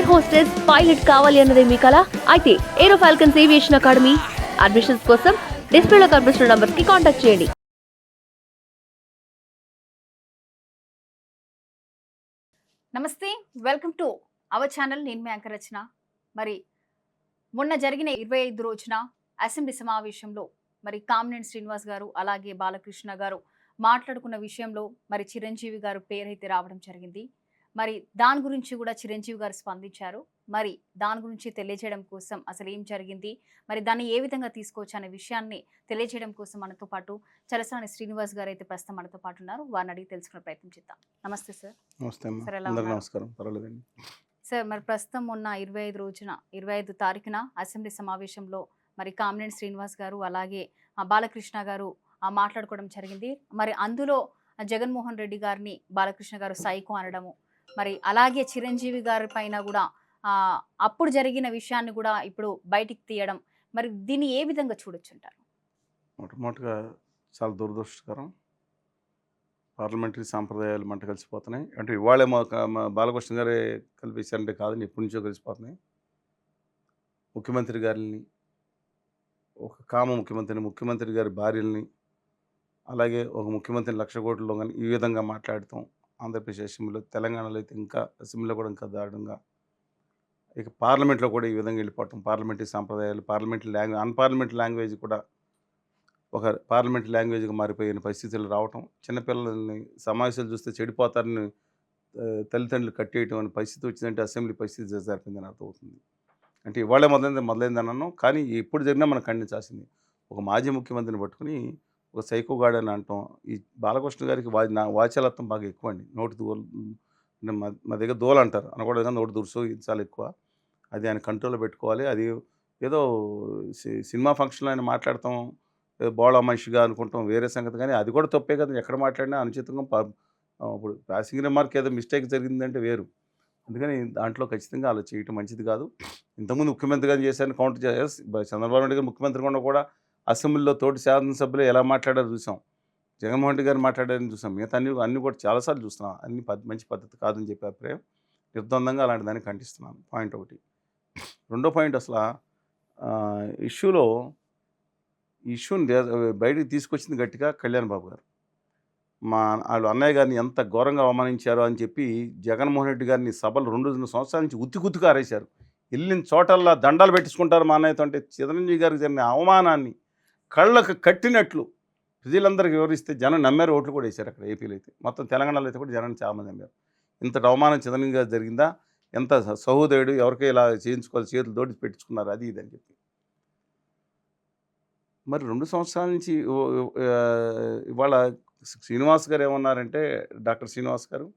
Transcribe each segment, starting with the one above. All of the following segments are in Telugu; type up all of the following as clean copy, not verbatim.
ఎయిర్ హోస్టెస్ పైలట్ కావాలి అన్నదే మీ కల అయితే ఏరో ఫాల్కన్స్ ఏవియేషన్ అకాడమీ అడ్మిషన్స్ కోసం డిస్ప్లేలో కనిపిస్తున్న నంబర్స్ కి కాంటాక్ట్ చేయండి. నమస్తే, వెల్కమ్ టు అవర్ ఛానల్. నేను మీ యాంకర్ రచన. మరి మొన్న జరిగిన 25 రోజున అసెంబ్లీ సమావేశంలో మరి కామినేని శ్రీనివాస్ గారు అలాగే బాలకృష్ణ గారు మాట్లాడుకున్న విషయంలో మరి చిరంజీవి గారు పేరైతే రావడం జరిగింది. మరి దాని గురించి కూడా చిరంజీవి గారు స్పందించారు. మరి దాని గురించి తెలియజేయడం కోసం అసలు ఏం జరిగింది, మరి దాన్ని ఏ విధంగా తీసుకోవచ్చు అనే విషయాన్ని తెలియజేయడం కోసం మనతో పాటు చలసాని శ్రీనివాస్ గారు అయితే ప్రస్తుతం మనతో పాటు ఉన్నారు. వారిని అడిగి తెలుసుకునే ప్రయత్నం చేద్దాం. నమస్తే సార్. నమస్తే అమ్మా. సార్, ఎలా అందరికీ ఉన్నారు? నమస్కారం. పర్వాలేదండి. సార్, మరి ప్రస్తుతం ఉన్న 25 తారీఖున అసెంబ్లీ సమావేశంలో మరి కామినేని శ్రీనివాస్ గారు అలాగే బాలకృష్ణ గారు మాట్లాడుకోవడం జరిగింది. మరి అందులో జగన్మోహన్ రెడ్డి గారిని బాలకృష్ణ గారు సైకో అనడము, మరి అలాగే చిరంజీవి గారి పైన కూడా అప్పుడు జరిగిన విషయాన్ని కూడా ఇప్పుడు బయటికి తీయడం, మరి దీన్ని ఏ విధంగా చూడొచ్చుంటారు? మొట్టమొదటిగా చాలా దురదృష్టకరం. పార్లమెంటరీ సాంప్రదాయాలు మంట కలిసిపోతున్నాయి. అంటే ఇవాళే మా బాలకృష్ణ గారే కల్పించారంటే కాదని ఎప్పటి నుంచో కలిసిపోతున్నాయి. ముఖ్యమంత్రి గారిని, ఒక కామ ముఖ్యమంత్రి గారి భార్యల్ని, అలాగే ఒక ముఖ్యమంత్రిని 1,00,000 కోట్లలో కానీ ఈ విధంగా మాట్లాడటం ఆంధ్రప్రదేశ్ అసెంబ్లీలో, తెలంగాణలో అయితే ఇంకా అసెంబ్లీలో కూడా ఇంకా దారుణంగా, ఇక పార్లమెంట్లో కూడా ఈ విధంగా వెళ్ళిపోవటం, పార్లమెంటరీ సాంప్రదాయాలు, పార్లమెంటరీ లాంగ్వేజ్, అన్పార్లమెంటరీ లాంగ్వేజ్ కూడా ఒక పార్లమెంటరీ లాంగ్వేజ్గా మారిపోయిన పరిస్థితులు రావటం, చిన్నపిల్లల్ని సమావేశాలు చూస్తే చెడిపోతారని తల్లిదండ్రులు కట్టేయటం అనే పరిస్థితి వచ్చిందంటే అసెంబ్లీ పరిస్థితి జరిపిందని అర్థమవుతుంది. అంటే ఇవాళే మొదలైందని అన్నాను, కానీ ఎప్పుడు జరిగినా మనం ఖండించాల్సింది. ఒక మాజీ ముఖ్యమంత్రిని పట్టుకుని ఒక సైకోగాడు అని అంటాం. ఈ బాలకృష్ణ గారికి వాచాలత్వం బాగా ఎక్కువ అండి. నోటి దూల, మా దగ్గర దూల అంటారు అనకూడదు, కానీ నోటి దురుసు ఇది చాలా ఎక్కువ. అది ఆయన కంట్రోల్లో పెట్టుకోవాలి. అది ఏదో సినిమా ఫంక్షన్లో ఆయన మాట్లాడతాం బోళా మనిషిగా అనుకుంటాం వేరే సంగతి, కానీ అది కూడా తప్పే కదా. ఎక్కడ మాట్లాడినా అనుచితంగా ఇప్పుడు పాసింగ్ రిమార్క్ ఏదో మిస్టేక్ జరిగిందంటే వేరు. అందుకని దాంట్లో ఖచ్చితంగా అలా చేయటం మంచిది కాదు. ఇంతకుముందు ముఖ్యమంత్రిగా చేశారని కౌంటర్ చేసి చంద్రబాబు నాయుడు గారు ముఖ్యమంత్రిగా కూడా అసెంబ్లీలో తోటి శాసనసభ్యులు ఎలా మాట్లాడారో చూసాం, జగన్మోహన్ రెడ్డి గారు మాట్లాడారని చూసాం, మిగతా అన్ని కూడా చాలాసార్లు చూస్తున్నాం. అన్ని మంచి పద్ధతి కాదని చెప్పే అభిప్రాయం నిర్ద్వందంగా అలాంటి దాన్ని ఖండిస్తున్నాను. పాయింట్ ఒకటి. రెండో పాయింట్, అసలు ఇష్యూని బయటికి తీసుకొచ్చింది గట్టిగా కళ్యాణ్ బాబు గారు. వాళ్ళు అన్నయ్య గారిని ఎంత ఘోరంగా అవమానించారో అని చెప్పి జగన్మోహన్ రెడ్డి గారిని సభలు 2 సంవత్సరాల నుంచి ఉత్తికి ఆరేశారు. వెళ్ళిన చోటల్లా దండాలు పెట్టించుకుంటారు మా అన్నయ్యతో. అంటే చిరంజీవి గారికి జరిగిన అవమానాన్ని కళ్ళకు కట్టినట్లు ప్రజలందరికీ వివరిస్తే జనం నమ్మారు, ఓట్లు కూడా వేశారు. అక్కడ ఏపీలో అయితే, మొత్తం తెలంగాణలో అయితే కూడా జనం చాలామంది నమ్మారు. ఇంతటి అవమానం చిరంజీవి గారు జరిగిందా, ఎంత సహోదయుడు, ఎవరికీ ఇలా చేయించుకోవాలి, చేతులు తోటి పెట్టించుకున్నారు, అది ఇది అని చెప్పి. మరి 2 సంవత్సరాల నుంచి ఇవాళ శ్రీనివాస్ గారు ఏమన్నారంటే, డాక్టర్ శ్రీనివాస్ గారు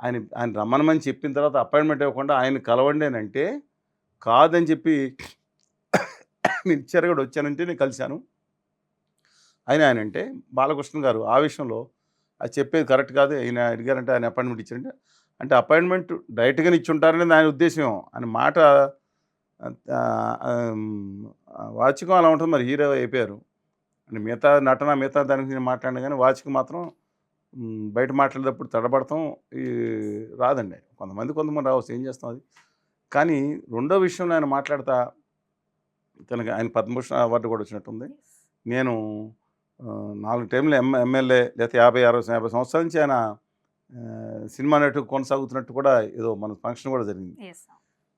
ఆయన రమ్మనమని చెప్పిన తర్వాత అపాయింట్మెంట్ ఇవ్వకుండా ఆయన కలవండి అని అంటే, కాదని చెప్పి మీరు ఇచ్చారు, వచ్చానంటే నేను కలిశాను ఆయన అంటే బాలకృష్ణ గారు ఆ విషయంలో అది చెప్పేది కరెక్ట్ కాదు, ఆయన అడిగారంటే ఆయన అపాయింట్మెంట్ ఇచ్చారంటే, అంటే అపాయింట్మెంట్ డైరెక్ట్గానే ఇచ్చుంటారనేది ఆయన ఉద్దేశం అని మాట. వాచికం అలా ఉంటుంది, మరి హీరో అయిపోయారు అంటే మిగతా దానికి నేను మాట్లాడినా కానీ వాచికి మాత్రం బయట మాట్లాడేటప్పుడు తడబడతాం రాదండి. కొంతమంది రావచ్చు, ఏం చేస్తాం అది. కానీ రెండో విషయంలో ఆయన మాట్లాడతా, తనకి ఆయన పద్మభూషణ్ అవార్డు కూడా వచ్చినట్టుంది. నేను 4 టైంలు ఎమ్మెల్యే, లేకపోతే 50 సంవత్సరాల నుంచి ఆయన సినిమా నటు కొనసాగుతున్నట్టు కూడా ఏదో మన ఫంక్షన్ కూడా జరిగింది.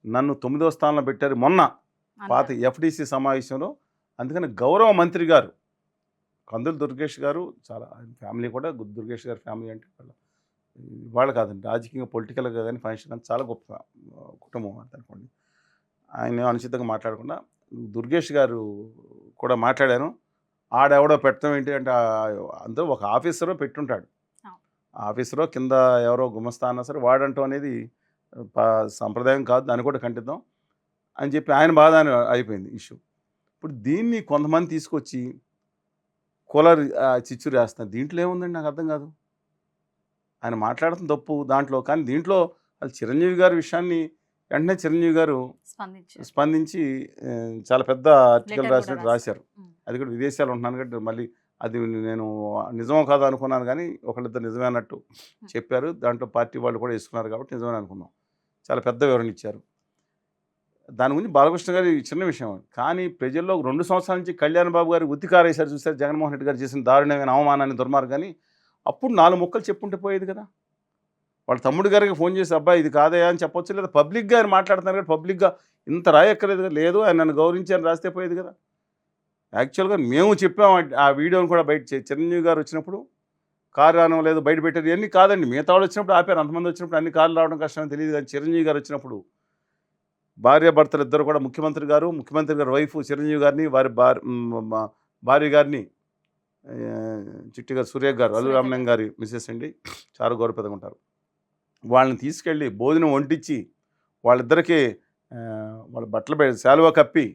నన్ను 9వ స్థానంలో పెట్టారు మొన్న పాత ఎఫ్డిసి సమావేశంలో. అందుకని గౌరవ మంత్రి గారు కందులు దుర్గేష్ గారు, చాలా ఆయన ఫ్యామిలీ కూడా, దుర్గేష్ గారి ఫ్యామిలీ అంటే వాళ్ళు కాదండి, రాజకీయంగా పొలిటికల్గా కానీ ఫంక్షన్ కానీ చాలా గొప్ప కుటుంబం అంత అనుకోండి. ఆయన అనుచితంగా మాట్లాడకుండా దుర్గేష్ గారు కూడా మాట్లాడాను. ఆడెవడో పెట్టడం ఏంటి అంటే, అందరూ ఒక ఆఫీసరో పెట్టుంటాడు, ఆఫీసరో కింద ఎవరో గుమస్తా అన్నా సరే వాడంటం అనేది సంప్రదాయం కాదు, దాన్ని కూడా ఖండిద్దాం అని చెప్పి ఆయన బాధ అయిపోయింది ఇష్యూ. ఇప్పుడు దీన్ని కొంతమంది తీసుకొచ్చి కులర్ చిచ్చురు వేస్తున్నారు. దీంట్లో ఏముందండి నాకు అర్థం కాదు. ఆయన మాట్లాడుతున్న తప్పు దాంట్లో, కానీ దీంట్లో అది చిరంజీవి గారి విషయాన్ని వెంటనే చిరంజీవి గారు స్పందించి చాలా పెద్ద ఆర్టికల్ రాశారు. అది కూడా విదేశాలు ఉంటున్నాను కాబట్టి మళ్ళీ అది నేను నిజమో కాదు అనుకున్నాను, కానీ ఒకళ్ళిద్దరు నిజమే అన్నట్టు చెప్పారు. దాంట్లో పార్టీ వాళ్ళు కూడా వేసుకున్నారు కాబట్టి నిజమే అనుకున్నాం. చాలా పెద్ద వివరణ ఇచ్చారు. దాని గురించి బాలకృష్ణ గారి చిన్న విషయం. కానీ ప్రజల్లో 2 సంవత్సరాల నుంచి కళ్యాణ్ బాబు గారు ఉత్తికారేశారు చూసారు జగన్మోహన్ రెడ్డి గారు చేసిన దారుణమైన అవమానాన్ని, దుర్మార్గాన్ని. అప్పుడు 4 ముక్కలు చెప్పుంటే పోయేది కదా. వాళ్ళ తమ్ముడు గారికి ఫోన్ చేసి అబ్బాయి ఇది కాదయా అని చెప్పొచ్చు, లేదా పబ్లిక్గా ఆయన మాట్లాడుతున్నారు కదా, పబ్లిక్గా ఇంత రాయక్కర్లేదు కదా, లేదు ఆయన నన్ను గౌరవించారని రాస్తే పోయేది కదా. యాక్చువల్గా మేము చెప్పాము ఆ వీడియోని కూడా బయట చిరంజీవి గారు వచ్చినప్పుడు కారు రావడం లేదు బయట పెట్టారు, ఇవన్నీ కాదండి. మిగతా వాళ్ళు వచ్చినప్పుడు ఆపారు, అంతమంది వచ్చినప్పుడు అన్ని కార్లు రావడం కష్టమని తెలియదు. కానీ చిరంజీవి గారు వచ్చినప్పుడు భార్యాభర్తలు ఇద్దరు కూడా ముఖ్యమంత్రి గారు వైఫ్ చిరంజీవి గారిని, వారి భార్య గారిని చిట్టి గారు సూర్య గారు అల్లు రామలింగ గారి మిస్సెస్ అండి, చాలా గౌరవప్రదంగా ఉంటారు. వాళ్ళని తీసుకెళ్ళి భోజనం వండించి వాళ్ళిద్దరికీ వాళ్ళ బట్టలు శాలువా కప్పి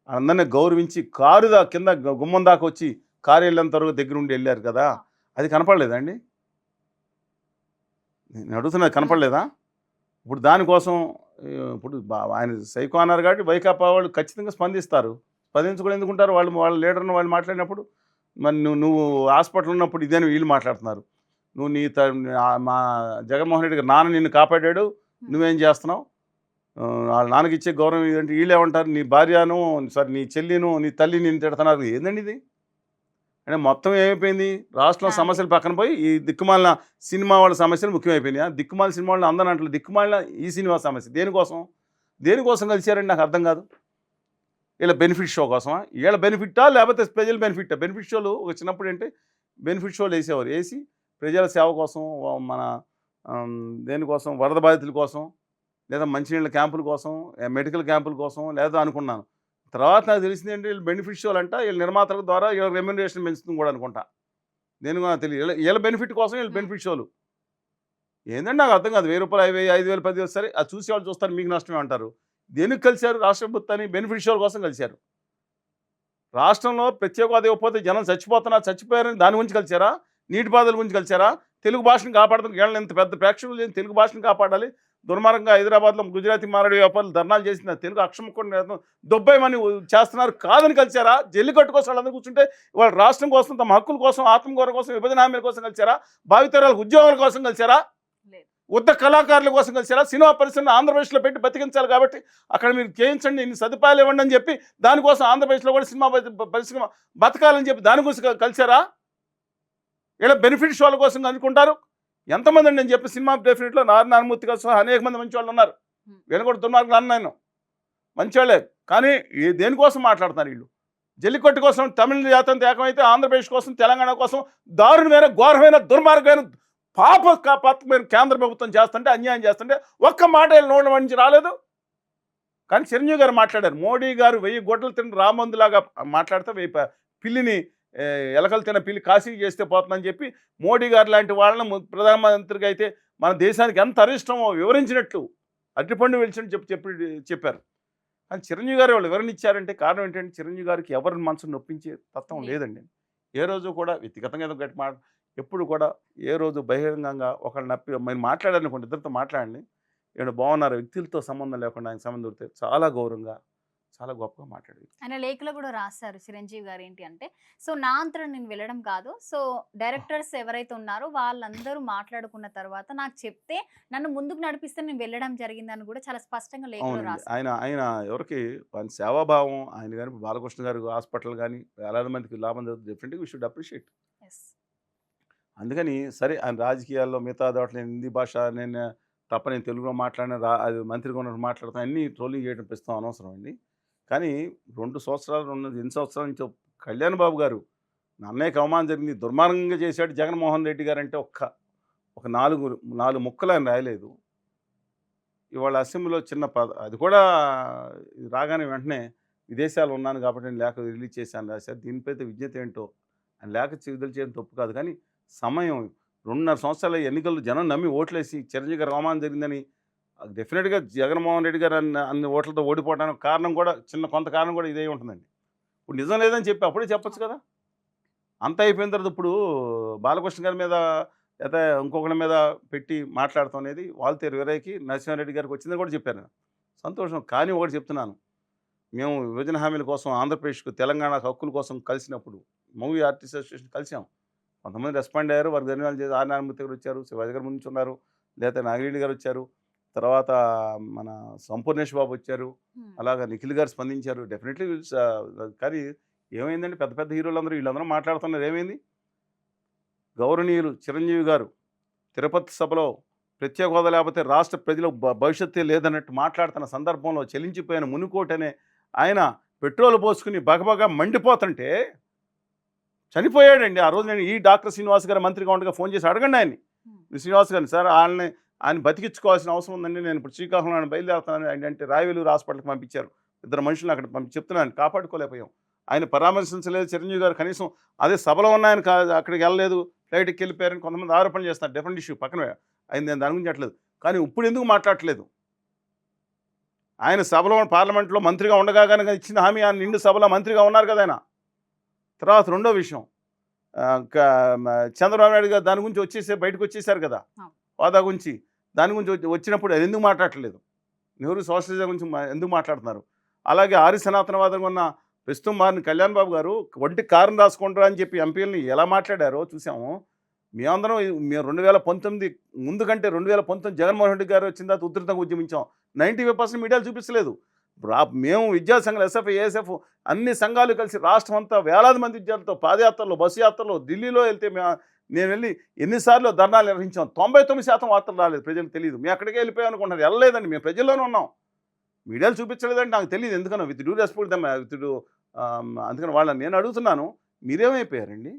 అందరినీ గౌరవించి కారు కింద గుమ్మం దాకా వచ్చి కారు వెళ్ళేంత వరకు దగ్గర ఉండి వెళ్ళారు కదా. అది కనపడలేదండి? నేను అడుగుతున్నది కనపడలేదా? ఇప్పుడు దానికోసం ఇప్పుడు ఆయన సైకో అన్నారు కాబట్టి వైకాపా వాళ్ళు ఖచ్చితంగా స్పందిస్తారు. స్పందించకుండా ఎందుకుంటారు? వాళ్ళ లీడర్ని వాళ్ళు మాట్లాడినప్పుడు మరి నువ్వు హాస్పిటల్ ఉన్నప్పుడు ఇదేని వీళ్ళు మాట్లాడుతున్నారు. నువ్వు మా జగన్మోహన్ రెడ్డి గారు నాన్న నిన్ను కాపాడాడు, నువ్వేం చేస్తున్నావు, వాళ్ళ నాన్నకి ఇచ్చే గౌరవం ఏంటంటే వీళ్ళు ఏమంటారు, నీ భార్యను నీ చెల్లిను నీ తల్లిని నిన్ను తిడుతున్నారు. ఏందండి ఇది? అంటే మొత్తం ఏమైపోయింది, రాష్ట్రంలో సమస్యలు పక్కన పోయి ఈ దిక్కుమాలిన సినిమా వాళ్ళ సమస్యలు ముఖ్యమైపోయినాయి. దిక్కుమాల సినిమా వాళ్ళని అందరూ అంటారు, దిక్కుమాలిన ఈ సినిమా సమస్య దేనికోసం కలిసారండి నాకు అర్థం కాదు. వీళ్ళ బెనిఫిట్ షో కోసమా? వీళ్ళ బెనిఫిట్టా లేకపోతే ప్రజల బెనిఫిట్టా? బెనిఫిట్ షోలు ఒక చిన్నప్పుడు అంటే బెనిఫిట్ షోలు వేసి ప్రజల సేవ కోసం, మన దేనికోసం, వరద బాధితుల కోసం, లేదా మంచినీళ్ళ క్యాంపుల కోసం, మెడికల్ క్యాంపుల కోసం లేదా అనుకున్నాను. తర్వాత నాకు తెలిసింది ఏంటి, వీళ్ళు బెనిఫిట్ షోలు అంట, వీళ్ళ నిర్మాతల ద్వారా వీళ్ళ రెమ్యునరేషన్ పెంచుతుంది కూడా అనుకుంటా. నేను కూడా తెలియదు, వీళ్ళ బెనిఫిట్ కోసం వీళ్ళ బెనిఫిట్ షోలు ఏంటంటే నాకు అర్థం కాదు. 1000 రూపాయలు, 5000, 5000, 10,000 సరే, అది చూసి వాళ్ళు చూస్తారు, మీకు నష్టమే అంటారు. దేనికి కలిశారు? రాష్ట్ర ప్రభుత్వాన్ని బెనిఫిట్ షోల కోసం కలిశారు. రాష్ట్రంలో ప్రత్యేక హోదా ఇవ్వకపోతే జనం చచ్చిపోయారని దాని గురించి కలిశారా? నీటి బాధల గురించి కలిశారా? తెలుగు భాషను కాపాడుతున్న వీళ్ళని ఇంత పెద్ద ప్రేక్షకులు చేసి తెలుగు భాషను కాపాడాలి, దుర్మార్గంగా హైదరాబాద్లో గుజరాతీ మారడి వ్యాపారులు ధర్నాలు చేసిన తెలుగు అక్షముఖం దొబ్బేమని చేస్తున్నారు కాదని కలిశారా? జల్లికట్టు కోసం వాళ్ళందరూ కూర్చుంటే వాళ్ళ రాష్ట్రం కోసం, తమ హక్కుల కోసం, ఆత్మగౌరవం కోసం, విభజన హామీల కోసం కలిశారా? భావితరాలకు ఉద్యోగాల కోసం కలిశారా? ఉద్ద కళాకారుల కోసం కలిసారా? సినిమా పరిశ్రమ ఆంధ్రప్రదేశ్లో పెట్టి బతికించాలి కాబట్టి అక్కడ మీరు చేయించండి, ఇన్ని సదుపాయాలు ఇవ్వండి అని చెప్పి దానికోసం ఆంధ్రప్రదేశ్లో కూడా సినిమా పరిశ్రమ బతకాలని చెప్పి దానికోసం కలిసారా? ఇలా బెనిఫిట్ షోల కోసం అనుకుంటారు. ఎంతమంది అండి నేను చెప్పి సినిమా డెఫినెట్లో నారాయణమూర్తి గారు సహా అనేక మంది మంచి వాళ్ళు ఉన్నారు. వీళ్ళు కూడా దుర్మార్గులు అన్నాను, మంచివాళ్ళే. కానీ దేనికోసం మాట్లాడుతున్నారు వీళ్ళు? జల్లికట్టు కోసం తమిళ జాతంతో ఏకమైతే ఆంధ్రప్రదేశ్ కోసం, తెలంగాణ కోసం దారుణమైన, ఘోరమైన, దుర్మార్గమైన పాపమైన కేంద్ర ప్రభుత్వం చేస్తుంటే, అన్యాయం చేస్తుంటే ఒక్క మాట నోళ్ళ నుంచి రాలేదు. కానీ చిరంజీవి గారు మాట్లాడారు. మోడీ గారు 1000 గొడ్డలు తిన్న రామందులాగా మాట్లాడితే పిల్లిని ఎలకలు తిన్న పిల్లి కాశీ చేస్తే పోతుందని చెప్పి మోడీ గారు లాంటి వాళ్ళని ప్రధానమంత్రిగా అయితే మన దేశానికి ఎంత అరిష్టమో వివరించినట్లు అరటిపండు వెలిచినట్టు చెప్పారు. కానీ చిరంజీవి గారు వాళ్ళు వివరణ ఇచ్చారంటే కారణం ఏంటంటే చిరంజీవి గారికి ఎవరిని మనసును నొప్పించే తత్వం లేదండి. ఏ రోజు కూడా వ్యక్తిగతంగా ఏదో గట్టి ఎప్పుడు కూడా ఏ రోజు బహిరంగంగా ఒకళ్ళు నప్పి నేను మాట్లాడాలనుకోండి, ఇద్దరితో మాట్లాడండి, ఏమైనా బాగున్నారు, వ్యక్తులతో సంబంధం లేకుండా ఆయన సంబంధం దొరికితే చాలా గౌరవంగా, చాలా గొప్పగా మాట్లాడేది. ఆయన లేఖలో కూడా రాశారు చిరంజీవి గారు ఏంటి అంటే, సో నా అంతరం నేను వెళ్ళడం కాదు, సో డైరెక్టర్స్ ఎవరైతే ఉన్నారో వాళ్ళందరూ మాట్లాడుకున్న తర్వాత నాకు చెప్తే నన్ను ముందుకు నడిపిస్తే నేను వెళ్ళడం జరిగిందని కూడా చాలా స్పష్టంగా లేఖలో రాశారు. ఆయన ఎవరికి ఆయన సేవాభావం, ఆయన కానీ బాలకృష్ణ గారు హాస్పిటల్ కానీ వేలాది మందికి లాభం జరుగుతుంది, డెఫినెట్గా వీ షుడ్ అప్రిషియేట్. అందుకని సరే ఆయన రాజకీయాల్లో మిగతా దాంట్లో నేను హిందీ భాష నేను తప్ప నేను తెలుగులో మాట్లాడిన అది మంత్రిగా ఉన్నట్టు మాట్లాడతాను, అన్నీ ట్రోలింగ్ చేయడం ప్రస్తుతం అనవసరం అండి. కానీ 2 సంవత్సరాలు 2 సంవత్సరాల నుంచి కళ్యాణ్ బాబు గారు అన్నయ్యకి అవమానం జరిగింది, దుర్మార్గంగా చేశాడు జగన్మోహన్ రెడ్డి గారు అంటే ఒక 4 ముక్కలు ఆయన రాయలేదు. ఇవాళ అసెంబ్లీలో చిన్న అది కూడా రాగానే వెంటనే విదేశాలు ఉన్నాను కాబట్టి నేను లేఖ రిలీజ్ చేశాను రాశారు. దీనిపై విజ్ఞత ఏంటో ఆయన లేఖ విడుదల చేయడం తప్పు కాదు. కానీ సమయం 2.5 సంవత్సరాల ఎన్నికల్లో జనం నమ్మి ఓట్లేసి చిరంజీవి గారు అవమానం జరిగిందని డెఫినెట్గా జగన్మోహన్ రెడ్డి గారు అన్ని ఓట్లతో ఓడిపోవడానికి కారణం కూడా కొంత కారణం కూడా ఇదే ఉంటుందండి. ఇప్పుడు నిజం లేదని చెప్పి అప్పుడే చెప్పచ్చు కదా. అంత అయిపోయిన తర్వాత ఇప్పుడు బాలకృష్ణ గారి మీద లేదా ఇంకొకరి మీద పెట్టి మాట్లాడటం అనేది వాల్తేరు వీరయ్యకి నరసింహారెడ్డి గారికి వచ్చిందని కూడా చెప్పాను, సంతోషం. కానీ ఒకటి చెప్తున్నాను, మేము విభజన హామీల కోసం ఆంధ్రప్రదేశ్కు తెలంగాణ హక్కుల కోసం కలిసినప్పుడు మూవీ ఆర్టిస్ట్ అసోసియేషన్ కలిసాం. కొంతమంది రెస్పాండ్ అయ్యారు, వారికి ధన్యవాదాలు చేసి ఆర్ నారాయణమూర్తి గారు వచ్చారు, శివాజీ గారు ముందు ఉన్నారు, లేదా నాగిరెడ్డి గారు వచ్చారు, తర్వాత మన సంపూర్ణేష్ బాబు వచ్చారు, అలాగా నిఖిల్ గారు స్పందించారు. డెఫినెట్లీ కానీ ఏమైందండి, పెద్ద పెద్ద హీరోలందరూ వీళ్ళందరూ మాట్లాడుతున్నారు. ఏమైంది? గౌరవనీయులు చిరంజీవి గారు తిరుపతి సభలో ప్రత్యేక హోదా లేకపోతే రాష్ట్ర ప్రజల భవిష్యత్తే లేదన్నట్టు మాట్లాడుతున్న సందర్భంలో చెలించిపోయిన మునుకోటి అనే ఆయన పెట్రోల్ పోసుకుని బగబగా మండిపోతుంటే చనిపోయాడండి. ఆ రోజు నేను ఈ డాక్టర్ శ్రీనివాస్ గారు మంత్రిగా ఉండగా ఫోన్ చేసి అడగండి ఆయన్ని, శ్రీనివాస్ గారిని, సార్ ఆయన బతికించుకోవాల్సిన అవసరం ఉందండి, నేను ఇప్పుడు శ్రీకాకుళం బయలుదేరుతాను ఆయన అంటే రాయవేలూరు హాస్పిటల్కి పంపించారు. 2 మనుషులు అక్కడ చెప్తున్నాను, కాపాడుకోలేకపోయాం. ఆయన పరామర్శించలేదు చిరంజీవి గారు, కనీసం అదే సభలో ఉన్న ఆయన అక్కడికి వెళ్ళలేదు, ఫ్లైట్కి వెళ్ళిపోయారని కొంతమంది ఆరోపణలు చేస్తున్నారు. డెఫరెంట్ ఇష్యూ పక్కన ఆయన, నేను దాని గురించి చెప్పట్లేదు. కానీ ఇప్పుడు ఎందుకు మాట్లాడట్లేదు? ఆయన సభలో పార్లమెంట్లో మంత్రిగా ఉండగా కనుక ఇచ్చిన హామీ, ఆయన నిండు సభలో మంత్రిగా ఉన్నారు కదా ఆయన. తర్వాత రెండో విషయం, చంద్రబాబు నాయుడు గారు దాని గురించి బయటకు వచ్చేసారు కదా, హోదా గురించి. దాని గురించి వచ్చినప్పుడు అది ఎందుకు మాట్లాడట్లేదు? నెహ్రూ సోషలిజం గురించి ఎందుకు మాట్లాడుతున్నారు? అలాగే ఆర్య సనాతనవాదంగా ఉన్న ప్రస్తుతం మారిన కళ్యాణ్ బాబు గారు ఒంటి కారం రాసుకుంటారు అని చెప్పి ఎంపీలని ఎలా మాట్లాడారో చూసాము. మేమందరం 2019 ముందు కంటే 2019 జగన్మోహన్ రెడ్డి గారు వచ్చిన తర్వాత ఉధృతంగా ఉద్యమించాం. 95% మీడియాలు చూపించలేదు. మేము విద్యాసంఘాలు, ఎస్ఎఫ్, ఏఎస్ఎఫ్ అన్ని సంఘాలు కలిసి రాష్ట్రం అంతా వేలాది మంది విద్యార్థులతో పాదయాత్రలో, బస్సు యాత్రలో, ఢిల్లీలో వెళ్తే నేను వెళ్ళి ఎన్నిసార్లు ధర్నాలు నిర్వహించాం. 99% వార్తలు రాలేదు, ప్రజలకు తెలియదు. మేము అక్కడికే వెళ్ళిపోయాం అనుకుంటున్నారు. వెళ్ళలేదండి, మేము ప్రజల్లోనే ఉన్నాం. మీడియాలు చూపించలేదండి, నాకు తెలియదు. ఎందుకనో విత్ డ్యూ రెస్పెక్ట్ అందుకని వాళ్ళని నేను అడుగుతున్నాను, మీరేమైపోయారండి?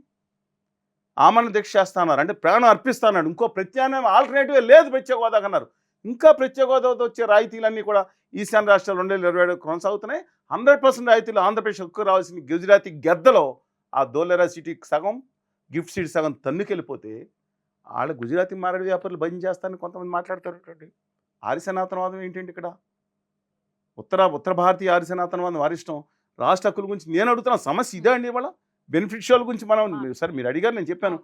ఆమరణ దీక్ష చేస్తున్నారు అంటే ప్రాణం అర్పిస్తున్నారు. ఇంకో ప్రత్యామ్నాయం ఆల్టర్నేటివ్ లేదు ప్రత్యేక హోదాకు అన్నారు. ఇంకా ప్రత్యేక హోదాతో వచ్చే రాయితీలన్నీ కూడా ఈశాన్య రాష్ట్రాలు 2027 కొనసాగుతున్నాయి. 100% రాయితీలు ఆంధ్రప్రదేశ్ హక్కు రావాల్సిన గుజరాతీ గెద్దలో ఆ దోలేరా సిటీకి సగం, గిఫ్ట్ సిటీ సగం తన్నుకెళ్ళిపోతే వాళ్ళ గుజరాతీ మారడి వ్యాపారులు భయం చేస్తారని కొంతమంది మాట్లాడతారు. ఆర్య సనాతనవాదం ఏంటండి ఇక్కడ? ఉత్తర భారతీయ ఆర్య సనాతనవాదం వారిష్టం. రాష్ట్ర హక్కుల గురించి నేను అడుగుతున్న సమస్య ఇదే అండి. ఇవాళ బెనిఫిషియల్ గురించి మనం, సరే మీరు అడిగారు, నేను చెప్పాను.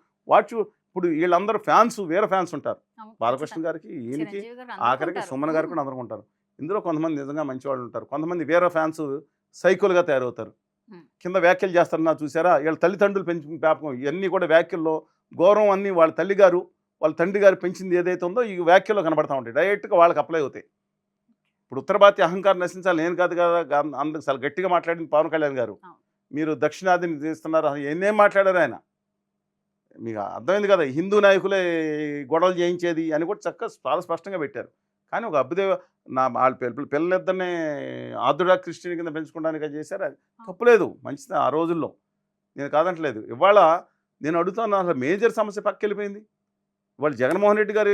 ఇప్పుడు వీళ్ళందరూ ఫ్యాన్స్, వేరే ఫ్యాన్స్ ఉంటారు. బాలకృష్ణ గారికి, ఈయనకి, ఆఖరికి సుమన్ గారికి కూడా అందరూ ఉంటారు. ఇందులో కొంతమంది నిజంగా మంచివాళ్ళు ఉంటారు, కొంతమంది వేరే ఫ్యాన్స్ సైకోలుగా తయారవుతారు. కింద వ్యాఖ్యలు చేస్తారన్నా చూసారా, వీళ్ళ తల్లిదండ్రులు పెంచిన వ్యాపకం ఇవన్నీ కూడా వ్యాఖ్యల్లో గౌరవం అన్నీ వాళ్ళ తల్లిగారు, వాళ్ళ తండ్రి గారు పెంచింది ఏదైతే ఉందో ఈ వ్యాఖ్యల్లో కనబడతా ఉంటాయి. డైరెక్ట్గా వాళ్ళకి అప్లై అవుతాయి. ఇప్పుడు ఉత్తర భారతీయ అహంకారం నశించాలి, నేను కాదు కదా అందుకు చాలా గట్టిగా మాట్లాడింది పవన్ కళ్యాణ్ గారు. మీరు దక్షిణాదిని తీస్తున్నారు, ఎన్నేం మాట్లాడారు ఆయన, మీకు అర్థమైంది కదా. హిందూ నాయకులే గొడవలు చేయించేది అని కూడా చక్కగా చాలా స్పష్టంగా పెట్టారు. కానీ ఒక అభ్యుదయ వాళ్ళ పిల్లలిద్దరినే ఆర్థోడా క్రిస్టియన్ కింద పెంచుకోవడానికి చేశారు. అది తప్పులేదు, మంచిది ఆ రోజుల్లో, నేను కాదంటలేదు. ఇవాళ నేను అడుగుతాను, అసలు మేజర్ సమస్య పక్కకెళ్ళిపోయింది. ఇవాళ జగన్మోహన్ రెడ్డి గారి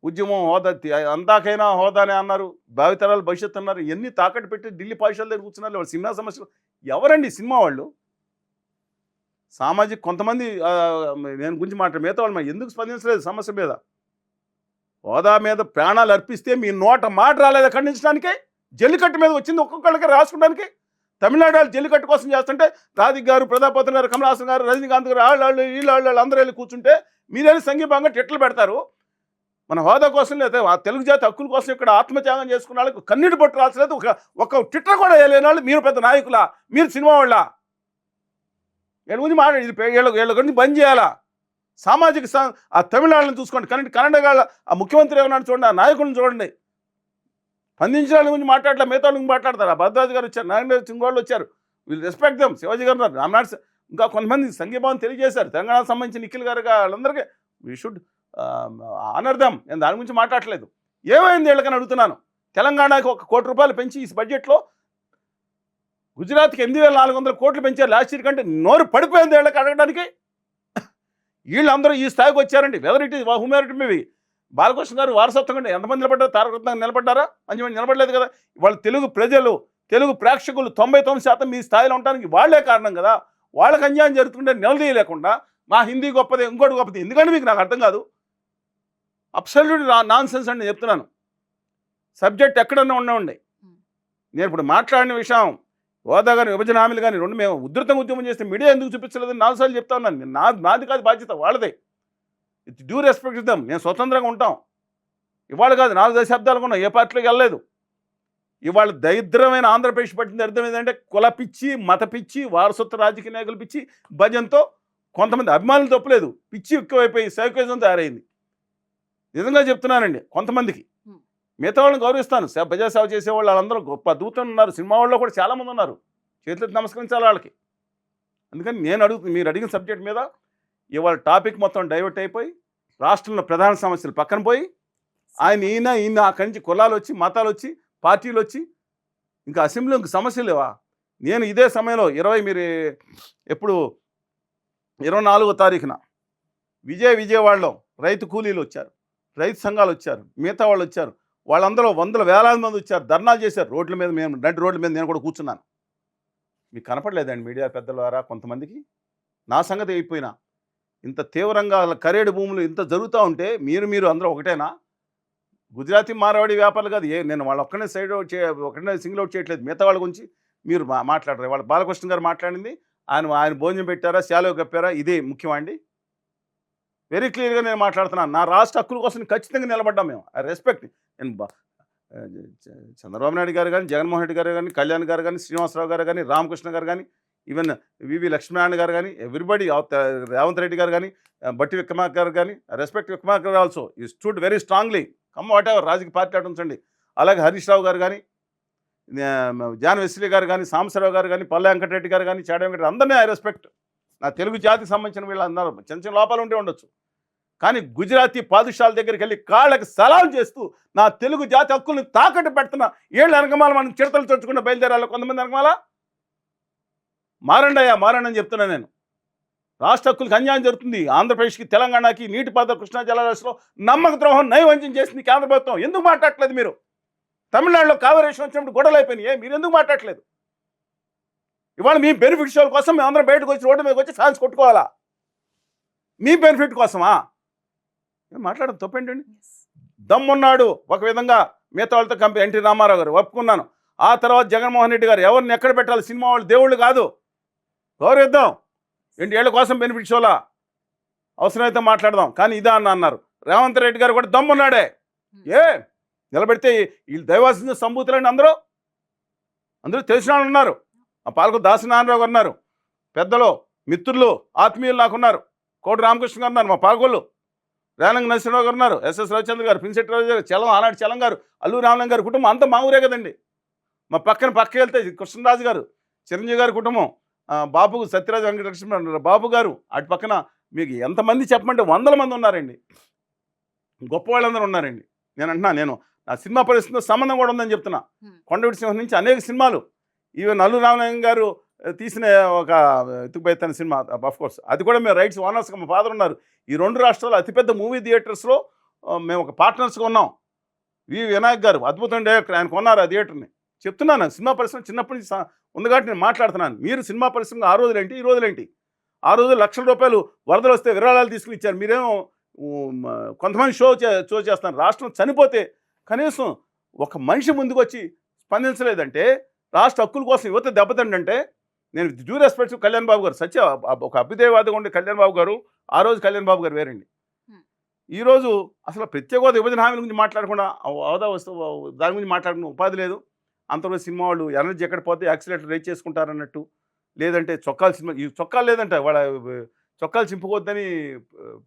ఉద్యమం హోదా అందాకైనా హోదానే అన్నారు, భావితరాలు భవిష్యత్తు అన్నారు. ఎన్ని తాకట్టు పెట్టి ఢిల్లీ పాఠశాల దగ్గర కూర్చున్నారు. వాళ్ళు సినిమా సమస్యలు ఎవరండి? సినిమా వాళ్ళు సామాజిక కొంతమంది నేను గురించి మిగతా వాళ్ళు ఎందుకు స్పందించలేదు సమస్య మీద? హోదా మీద ప్రాణాలు అర్పిస్తే మీ నోట మాట రాలేదు ఖండించడానికే. జల్లికట్టు మీద వచ్చింది ఒక్కొక్కళ్ళకి రాసుకోవడానికి. తమిళనాడు వాళ్ళు జల్లికట్టు కోసం చేస్తుంటే రాధిక్ గారు, ప్రతాపతి గారు, కమలాసన్ గారు, రజనీకాంత్ గారు వాళ్ళు వీళ్ళు అందరూ వెళ్ళి కూర్చుంటే మీరేళ్ళి సంఘీభంగా టెట్లు పెడతారు. మన హోదా కోసం లేదా తెలుగు జాతి హక్కుల కోసం ఇక్కడ ఆత్మత్యాగం చేసుకున్న వాళ్ళకి కన్నీటి పట్టు రాల్సలేదు. ఒక ట్విట్టర్ కూడా వేయలేని వాళ్ళు మీరు పెద్ద నాయకులా? మీరు సినిమా వాళ్ళ? వీళ్ళ గురించి మాట్లాడి వీళ్ళ గురించి బంద్ చేయాలా? సామాజిక ఆ తమిళనాడుని చూసుకోండి, కన్నడ ఆ ముఖ్యమంత్రి ఏమన్నాడు చూడండి, ఆ నాయకుడిని చూడండి. స్పందించిన వాళ్ళ గురించి మాట్లాడలే, మిగతా వాళ్ళ గురించి మాట్లాడతారు. ఆ భద్రాజు గారు వచ్చారు, నారాయణ సింగ్ వాళ్ళు వచ్చారు, వీళ్ళు రెస్పెక్ట్ దెమ్. శివాజీ గారు ఉన్నారు, రామ్నాథ్, ఇంకా కొంతమంది సంఘీభావం తెలియజేశారు. తెలంగాణకు సంబంధించిన నిఖిల్ గారు వాళ్ళందరికీ వీ షుడ్ ఆనర్ దెమ్. నేను దాని గురించి మాట్లాడలేదు. ఏమైంది వీళ్ళకని అడుగుతున్నాను. తెలంగాణకి 1 కోటి రూపాయలు పెంచి ఈ బడ్జెట్లో గుజరాత్కి 8,400 కోట్లు పెంచారు లాస్ట్ ఇయర్ కంటే. నోరు పడిపోయింది వీళ్ళకి అడగడానికి. వీళ్ళందరూ ఈ స్థాయికి వచ్చారండి. Whether it is humanity maybe. Balakrishna గారు వారసత్వంగా ఎంతమంది నిలబడ్డారు? తారకరత్నంగా నిలబడ్డారా? మంచి నిలబడలేదు కదా. వాళ్ళు తెలుగు ప్రజలు, తెలుగు ప్రేక్షకులు 99% మీ స్థాయిలో ఉండడానికి వాళ్లే కారణం కదా. వాళ్ళకి అన్యాయం జరుగుతుంటే నిలదీయలేకుండా మా హిందీ గొప్పది, ఇంకోటి గొప్పది ఎందుకంటే మీకు నాకు అర్థం కాదు. అబ్సల్యూట్ నాన్ సెన్స్ అని నేను చెప్తున్నాను. సబ్జెక్ట్ ఎక్కడన్నా ఉండండి. నేను ఇప్పుడు మాట్లాడిన విషయం హోదా కానీ విభజన హామీలు కానీ రెండు మేము ఉధృతంగా ఉద్యమం చేస్తే మీడియా ఎందుకు చూపించలేదని 4 సార్లు చెప్తా ఉన్నాను. నాది కాదు బాధ్యత, వాళ్ళదే. ఇట్స్ డ్యూ రెస్పెక్ట్ ఇద్దాం. నేను స్వతంత్రంగా ఉంటాం. ఇవాళ కాదు 4 దశాబ్దాలకు ఉన్నాం, ఏ పార్టీలోకి వెళ్ళలేదు. ఇవాళ దరిద్రమైన ఆంధ్రప్రదేశ్ పట్టిన అర్థం ఏంటంటే కుల పిచ్చి, మత పిచ్చి, వారసత్వ రాజకీయ నాయకులు పిచ్చి, భజనతో కొంతమంది అభిమానులు తప్పలేదు, పిచ్చి ఎక్కువైపోయి సైకోయిజం తయారైంది. నిజంగా చెప్తున్నానండి. కొంతమందికి మిగతా వాళ్ళని గౌరవిస్తాను. ప్రజాసేవ చేసేవాళ్ళు వాళ్ళందరూ గొప్ప అద్భుతంగా ఉన్నారు. సినిమా వాళ్ళు కూడా చాలామంది ఉన్నారు. చేతులెత్తి నమస్కరించాలి వాళ్ళకి. అందుకని నేను మీరు అడిగిన సబ్జెక్ట్ మీద ఇవాళ టాపిక్ మొత్తం డైవర్ట్ అయిపోయి రాష్ట్రంలో ప్రధాన సమస్యలు పక్కన పోయి ఈయన అక్కడి నుంచి కులాలు వచ్చి మతాలు వచ్చి పార్టీలు వచ్చి ఇంకా అసెంబ్లీలో ఇంక సమస్యలు లేవా? నేను ఇదే సమయంలో మీరు ఎప్పుడు 24వ తారీఖున విజయవాడలో రైతు కూలీలు వచ్చారు, రైతు సంఘాలు వచ్చారు, మిగతా వాళ్ళు వచ్చారు. వాళ్ళందరూ వందల వేలాది మంది వచ్చారు, ధర్నాలు చేశారు రోడ్ల మీద. నడి రోడ్ల మీద నేను కూడా కూర్చున్నాను. మీకు కనపడలేదండి మీడియా పెద్దల ద్వారా కొంతమందికి? నా సంగతి అయిపోయినా ఇంత తీవ్రంగా కరేడు భూములు ఇంత జరుగుతూ ఉంటే మీరు అందరూ ఒకటేనా? గుజరాతీ మార్వాడి వ్యాపారులు కాదు. నేను వాళ్ళు ఒక్కనే ఒకనే సింగిల్ అవుట్ చేయట్లేదు. మిగతా వాళ్ళ గురించి మీరు మాట్లాడరు. వాళ్ళ బాలకృష్ణ గారు మాట్లాడింది ఆయన భోజనం పెట్టారా, శాలువ కప్పారా, ఇదే ముఖ్యమండి. వెరీ క్లియర్గా నేను మాట్లాడుతున్నాను. నా రాష్ట్ర హక్కుల కోసం ఖచ్చితంగా నిలబడ్డాం మేము. I respect. నేను చంద్రబాబు నాయుడు గారు కానీ, జగన్మోహన్ రెడ్డి గారు కానీ, కళ్యాణ్ గారు కానీ, శ్రీనివాసరావు గారు కానీ, రామకృష్ణ గారు కానీ, ఈవెన్ వివి లక్ష్మీనారాయణ గారు కానీ, ఎవ్రీబడి, రేవంత్ రెడ్డి గారు కానీ, బట్టి విక్రమార్క గారు కానీ, రెస్పెక్ట్ విక్రమార్క గారు ఆల్సో ఈ stood very strongly. Come what ever రాజకీయ పార్టీ అటు ఉంచండి. అలాగే హరీష్ రావు గారు కానీ, జాన్ వెస్లీ గారు కానీ, సాంబశివరావు గారు కానీ, పల్లె వెంకటరెడ్డి గారు కానీ, చాడ వెంకటరెడ్డి, అందరినీ ఐ రెస్పెక్ట్. నా తెలుగు జాతికి సంబంధించిన వీళ్ళందరూ చిన్న చిన్న లోపాలు ఉంటే ఉండొచ్చు, కానీ గుజరాతీ పాదుషాల దగ్గరికి వెళ్ళి కాళ్ళకి సలాం చేస్తూ నా తెలుగు జాతి హక్కుల్ని తాకట్టు పెడుతున్న ఏళ్ళు వెనకమాల మనం చిడతలు చొచ్చుకున్న బయలుదేరాలి. కొంతమంది వెనకమాల మారండి అని చెప్తున్నా నేను. రాష్ట్ర హక్కులకు అన్యాయం జరుగుతుంది. ఆంధ్రప్రదేశ్కి, తెలంగాణకి నీటిపారుదల కృష్ణా జలాశయంలో నమ్మక ద్రోహం నైవంచం చేసింది కేంద్ర ప్రభుత్వం. ఎందుకు మాట్లాడట్లేదు మీరు? తమిళనాడులో కావేరేషన్ వచ్చినప్పుడు గొడవలు అయిపోయినాయి, మీరు ఎందుకు మాట్లాడట్లేదు? ఇవాళ మీ బెనిఫిట్స్ కోసం మేము అందరం బయటకు వచ్చి రోడ్డు మీదకి వచ్చి ఫ్యాన్స్ కొట్టుకోవాలా? మీ బెనిఫిట్ కోసమా? మాట్లాడడం తప్పేంటండి? దమ్మున్నాడు ఒక విధంగా మిగతా వాళ్ళతో కంపేర్. ఎన్టీ రామారావు గారు ఒప్పుకున్నాను. ఆ తర్వాత జగన్మోహన్ రెడ్డి గారు ఎవరిని ఎక్కడ పెట్టాలి? సినిమా వాళ్ళు దేవుళ్ళు కాదు, గౌరవిద్దాం. ఏళ్ళ కోసం బెనిఫిట్ షోలా అవసరమైతే మాట్లాడదాం, కానీ ఇదా అన్నారు. రేవంత్ రెడ్డి గారు కూడా దమ్మున్నాడే. నిలబెడితే వీళ్ళు దైవాసిన సంభూతులని అందరూ తెలిసిన వాళ్ళు ఉన్నారు. ఆ పాలకు దాసనారాయణరావు గారు ఉన్నారు, పెద్దలు మిత్రులు ఆత్మీయులు నాకున్నారు. కోటి రామకృష్ణ గారు ఉన్నారు, మా పాలకొల్లు. రేలంగి నరసింహరావు గారు ఉన్నారు, ఎస్ఎస్ రవిచంద్ర గారు, పిన్సెట్టి రాజు గారు, చలం ఆనాటి చలం గారు, అల్లూరి రామలింగ గారి కుటుంబం అంతా మా ఊరే కదండి. మా పక్క వెళ్తే కృష్ణరాజు గారు, చిరంజీవి గారి కుటుంబం, బాబు సత్యరాజు వెంకటలక్ష్మి బాబు గారు, అటు పక్కన మీకు ఎంతమంది చెప్పమంటే 100 మంది ఉన్నారండి. గొప్ప వాళ్ళందరూ ఉన్నారండి. నేను నా సినిమా పరిస్థితితో సంబంధం కూడా ఉందని చెప్తున్నా. కొండవీటి సింహం నుంచి అనేక సినిమాలు, ఈవెన్ అల్లూరి రామలింగ గారు తీసిన ఒక ఎత్తుకుపోయిన సినిమా, అఫ్కోర్స్ అది కూడా మేము రైట్స్ ఓనర్స్గా మా ఫాదర్ ఉన్నారు. ఈ 2 రాష్ట్రాలు అతిపెద్ద మూవీ థియేటర్స్లో మేము ఒక పార్ట్నర్స్గా ఉన్నాం. వి వినాయక్ గారు అద్భుతం డైరెక్టర్, ఆయన కొన్నారు ఆ థియేటర్ని. చెప్తున్నాను, సినిమా పరిశ్రమ చిన్నప్పటి నుంచి ఉంది కాబట్టి నేను మాట్లాడుతున్నాను. మీరు సినిమా పరిశ్రమ ఆ రోజులేంటి ఈ రోజులేంటి? ఆ రోజు లక్షల రూపాయలు వరదలు వస్తే విరాళాలు తీసుకుని ఇచ్చారు. మీరేమో కొంతమంది షో చేస్తున్నారు. రాష్ట్రం చనిపోతే కనీసం ఒక మనిషి ముందుకు వచ్చి స్పందించలేదంటే, రాష్ట్ర హక్కుల కోసం యువత దెబ్బతింటే, నేను డ్యూ రెస్పెక్ట్ కళ్యాణ్ బాబు గారు, ఒక అభ్యుదయవాదిగా ఉండే కళ్యాణ్ బాబు గారు, ఆ రోజు కళ్యాణ్ బాబు గారు వేరండి. ఈరోజు అసలు ప్రత్యేక హోదా విభజన హామీల గురించి మాట్లాడకుండా, హోదా దాని గురించి మాట్లాడుకున్న ఉపాధి లేదు. అంతలో సినిమా వాళ్ళు ఎనర్జీ ఎక్కడ పోతే యాక్సిలేటర్ రేట్ చేసుకుంటారన్నట్టు, లేదంటే చొక్కాలు సినిమా ఈ చొక్కాలు లేదంట, వాళ్ళ చొక్కాలు చింపుకోవద్దని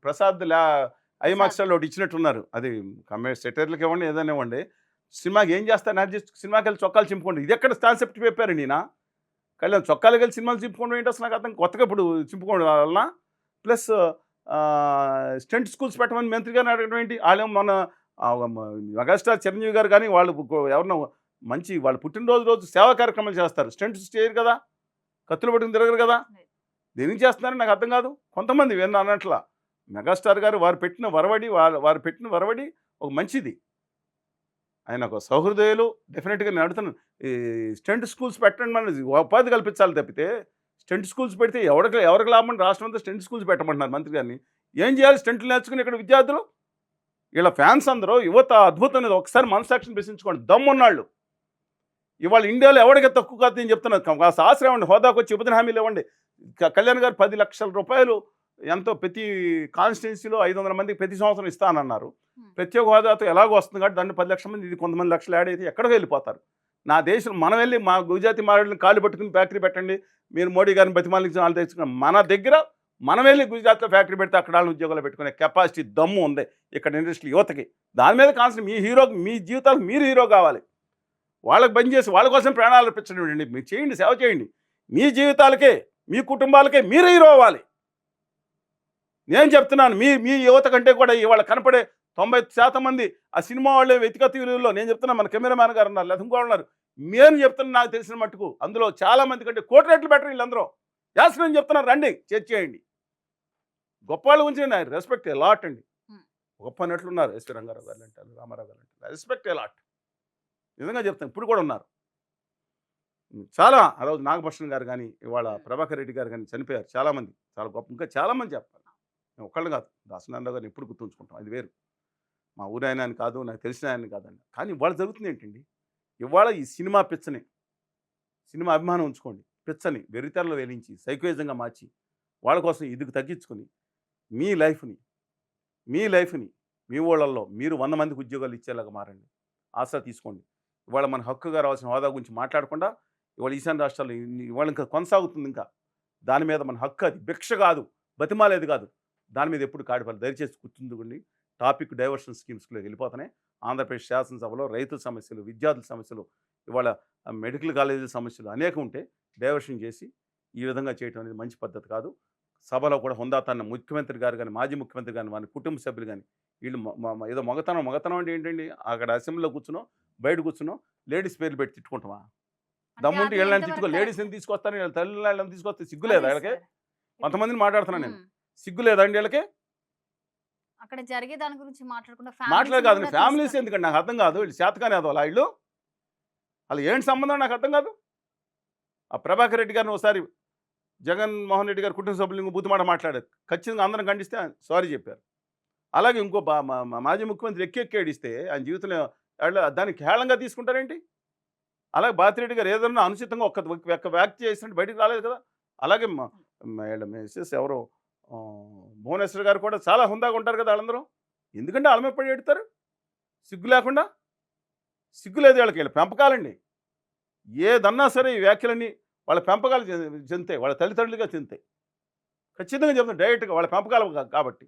ప్రసాద్ ఐమాక్స్లో ఒకటి ఇచ్చినట్టున్నారు. అది సెటర్లకు ఇవ్వండి, ఏదైనా ఇవ్వండి, సినిమాకి ఏం చేస్తారు? ఎనర్జీ సినిమాకి వెళ్ళి చొక్కాలు చింపుకోండి. ఇది ఎక్కడ కాన్సెప్ట్ చెప్పారండి ఈయన? కళ్యాణ్ చొక్కాలకి వెళ్ళి సినిమాలు చింపుకోవడం ఏంటి అసలు? నాకు అర్థం. కొత్తగా ఇప్పుడు చింపుకోవడం వలన ప్లస్ స్టెంట్ స్కూల్స్ పెట్టమని మంత్రి గారిని అడగడం ఏంటి? వాళ్ళేమో మన మెగాస్టార్ చిరంజీవి గారు కానీ వాళ్ళు ఎవరన్నా మంచి వాళ్ళు పుట్టినరోజు సేవా కార్యక్రమాలు చేస్తారు, స్టెంట్స్ చేయరు కదా, కత్తులు పట్టుకుని తిరగరు కదా. దేనికి చేస్తున్నారని నాకు అర్థం కాదు. కొంతమంది విన్న అన్నట్ల మెగాస్టార్ గారు వారు పెట్టిన వరవడి ఒక మంచిది. ఆయన ఒక సౌహృదయులు. డెఫినెట్గా నేను అడుగుతున్నాను, ఈ స్టెంట్ స్కూల్స్ పెట్టండి, మన ఉపాధి కల్పించాలి తప్పితే స్టెంట్ స్కూల్స్ పెడితే ఎవరికి లాభం? రాష్ట్రం అంతా స్టెంట్ స్కూల్స్ పెట్టమంటున్నారు మంత్రి గారిని. ఏం చేయాలి? స్టెంట్లు నేర్చుకుని ఇక్కడ విద్యార్థులు, వీళ్ళ ఫ్యాన్స్ అందరూ యువత అద్భుతం అనేది ఒకసారి మనసాక్షిని ప్రశ్నించుకోండి. దమ్మున్నాళ్ళు ఇవాళ ఇండియాలో ఎవరికి తక్కువ కాదు నేను చెప్తున్నాను. కాస్త ఆశ్రయం ఇవ్వండి, హోదాకు వచ్చి విభజన హామీలు ఇవ్వండి. కళ్యాణ్ గారు 10 లక్షల రూపాయలు ఎంతో ప్రతి కాన్స్టిట్యున్సీలో 500 మందికి ప్రతి సంవత్సరం ఇస్తానన్నారు. ప్రత్యేక హోదాతో ఎలాగో వస్తుంది కాబట్టి దాన్ని 10 లక్షల మంది, ఇది కొంతమంది లక్షలు యాడ్ అయితే ఎక్కడికి వెళ్ళిపోతారు. నా దేశం మనం వెళ్ళి మా గుజరాతీ మారడుని కాళ్ళు పట్టుకుని ఫ్యాక్టరీ పెట్టండి, మీరు మోడీ గారిని బతిమాలించిన వాళ్ళు తెచ్చుకున్నాం. మన దగ్గర మనం వెళ్ళి గుజరాత్లో ఫ్యాక్టరీ పెడితే అక్కడ వాళ్ళని ఉద్యోగాలు పెట్టుకునే కెపాసిటీ దమ్ము ఉంది ఇక్కడ ఇండస్ట్రీ యువతకి. దాని మీద కాన్సెప్ట్ మీ హీరో, మీ జీవితాలకు మీరు హీరో కావాలి. వాళ్ళకి బంద్ చేసి వాళ్ళ కోసం ప్రాణాలు అర్పించండి. మీరు చేయండి, సేవ చేయండి. మీ జీవితాలకే, మీ కుటుంబాలకే మీరు హీరో అవ్వాలి. నేను చెప్తున్నాను, మీ యువత కంటే కూడా ఇవాళ కనపడే 90% మంది ఆ సినిమా వాళ్ళే వ్యక్తిగత విలువల్లో, నేను చెప్తున్నా, మన కెమెరామ్యాన్ గారు ఉన్నారు, లేదా ఇంకో ఉన్నారు, నేను చెప్తున్నా నాకు తెలిసిన మట్టుకు అందులో చాలా మంది కంటే కోటి రెట్లు బెటర్ వీళ్ళందరూ. యాస్ నేను చెప్తున్నాను, రండి చేయండి. గొప్ప వాళ్ళ గురించి నేను రెస్పెక్ట్ ఏ లాట్ అండి. గొప్ప నటులున్నారు, ఎస్వి రంగారావు గారు అంటారు, రామారావు గారు అంటారు, రెస్పెక్ట్ ఏ లాట్. నిజంగా చెప్తాను, ఇప్పుడు కూడా ఉన్నారు చాలా. ఆ రోజు నాగభూషణ్ గారు కానీ, ఇవాళ ప్రభాకర్ రెడ్డి గారు కానీ చనిపోయారు చాలామంది, చాలా గొప్ప. ఇంకా చాలామంది చెప్పాలి, నేను ఒక్కళ్ళు కాదు. దాసనారాయణ గారిని ఎప్పుడు గుర్తుంచుకుంటాం, అది వేరు. మా ఊరు ఆయన అని కాదు, నాకు తెలిసిన ఆయన కాదండి. కానీ ఇవాళ జరుగుతుంది ఏంటండి, ఇవాళ ఈ సినిమా పిచ్చని, సినిమా అభిమానం ఉంచుకోండి, పిచ్చని వెర్రితెరలో వేలించి సైకోయిజంగా మార్చి వాళ్ళ కోసం ఇదికి తగ్గించుకొని మీ లైఫ్ని మీ ఊళ్ళల్లో మీరు 100 మందికి ఉద్యోగాలు ఇచ్చేలాగా మారండి. ఆశ తీసుకోండి. ఇవాళ మన హక్కుగా రావాల్సిన హోదా గురించి మాట్లాడకుండా ఇవాళ ఈశాన్య రాష్ట్రాల్లో ఇవాళ ఇంకా కొనసాగుతుంది. ఇంకా దాని మీద మన హక్కు, అది భిక్ష కాదు, బతిమాలేదు కాదు. దాని మీద ఎప్పుడు కాడిపడాలి. దయచేసి గుర్తుంచుకోండి. టాపిక్ డైవర్షన్ స్కీమ్స్లోకి వెళ్ళిపోతున్నాయి. ఆంధ్రప్రదేశ్ శాసనసభలో రైతుల సమస్యలు, విద్యార్థుల సమస్యలు, ఇవాళ మెడికల్ కాలేజీల సమస్యలు అనేకం ఉంటే డైవర్షన్ చేసి ఈ విధంగా చేయడం అనేది మంచి పద్ధతి కాదు. సభలో కూడా హుందాతనం ముఖ్యమంత్రి గారు కానీ, మాజీ ముఖ్యమంత్రి కానీ, వారి కుటుంబ సభ్యులు కానీ, వీళ్ళు ఏదో మొగతనం అంటే ఏంటండి, అక్కడ అసెంబ్లీలో కూర్చునో బయట కూర్చునో లేడీస్ పేర్లు పెట్టి తిట్టుకుంటామా? దమ్ముంటే వీళ్ళని తిట్టుకో, లేడీస్ని తీసుకొస్తాను, వీళ్ళ తల్లిని తీసుకొస్తే సిగ్గులేదా వీళ్ళకి? కొంతమందిని మాట్లాడుతున్నాను నేను, సిగ్గులేదండి వీళ్ళకి? అక్కడ జరిగే దాని గురించి మాట్లాడు కాదు, ఫ్యామిలీస్ ఎందుకండి నాకు అర్థం కాదు. వీళ్ళు శాతకాని అదోలా వీళ్ళు, వాళ్ళు ఏంటి సంబంధం నాకు అర్థం కాదు. ఆ ప్రభాకర్ రెడ్డి గారిని ఒకసారి జగన్మోహన్ రెడ్డి గారు కుటుంబ సభ్యులు బూతు మాట మాట్లాడారు, ఖచ్చితంగా అందరం ఖండిస్తే సారీ చెప్పారు. అలాగే ఇంకో మాజీ ముఖ్యమంత్రి ఎక్కి ఏడిస్తే ఆయన జీవితంలో దానికి హేళంగా తీసుకుంటారేంటి? అలాగే భారతిరెడ్డి గారు ఏదన్నా అనుచితంగా ఒక్క వ్యాఖ్య చేసినట్టు బయటికి రాలేదు కదా. అలాగే మిస్సెస్ ఎవరో భువనేశ్వర్ గారు కూడా చాలా హుందాగా ఉంటారు కదా వాళ్ళందరూ. ఎందుకంటే వాళ్ళ మీద పడి ఎడతారు సిగ్గు లేకుండా? సిగ్గు లేదు వీళ్ళకి, వీళ్ళ పెంపకాలండి. ఏదన్నా సరే ఈ వ్యాఖ్యలన్నీ వాళ్ళ పెంపకాలు చెందుతాయి, వాళ్ళ తల్లిదండ్రులుగా చెందుతాయి. ఖచ్చితంగా చెప్తాను డైరెక్ట్గా, వాళ్ళ పెంపకాలు కాబట్టి.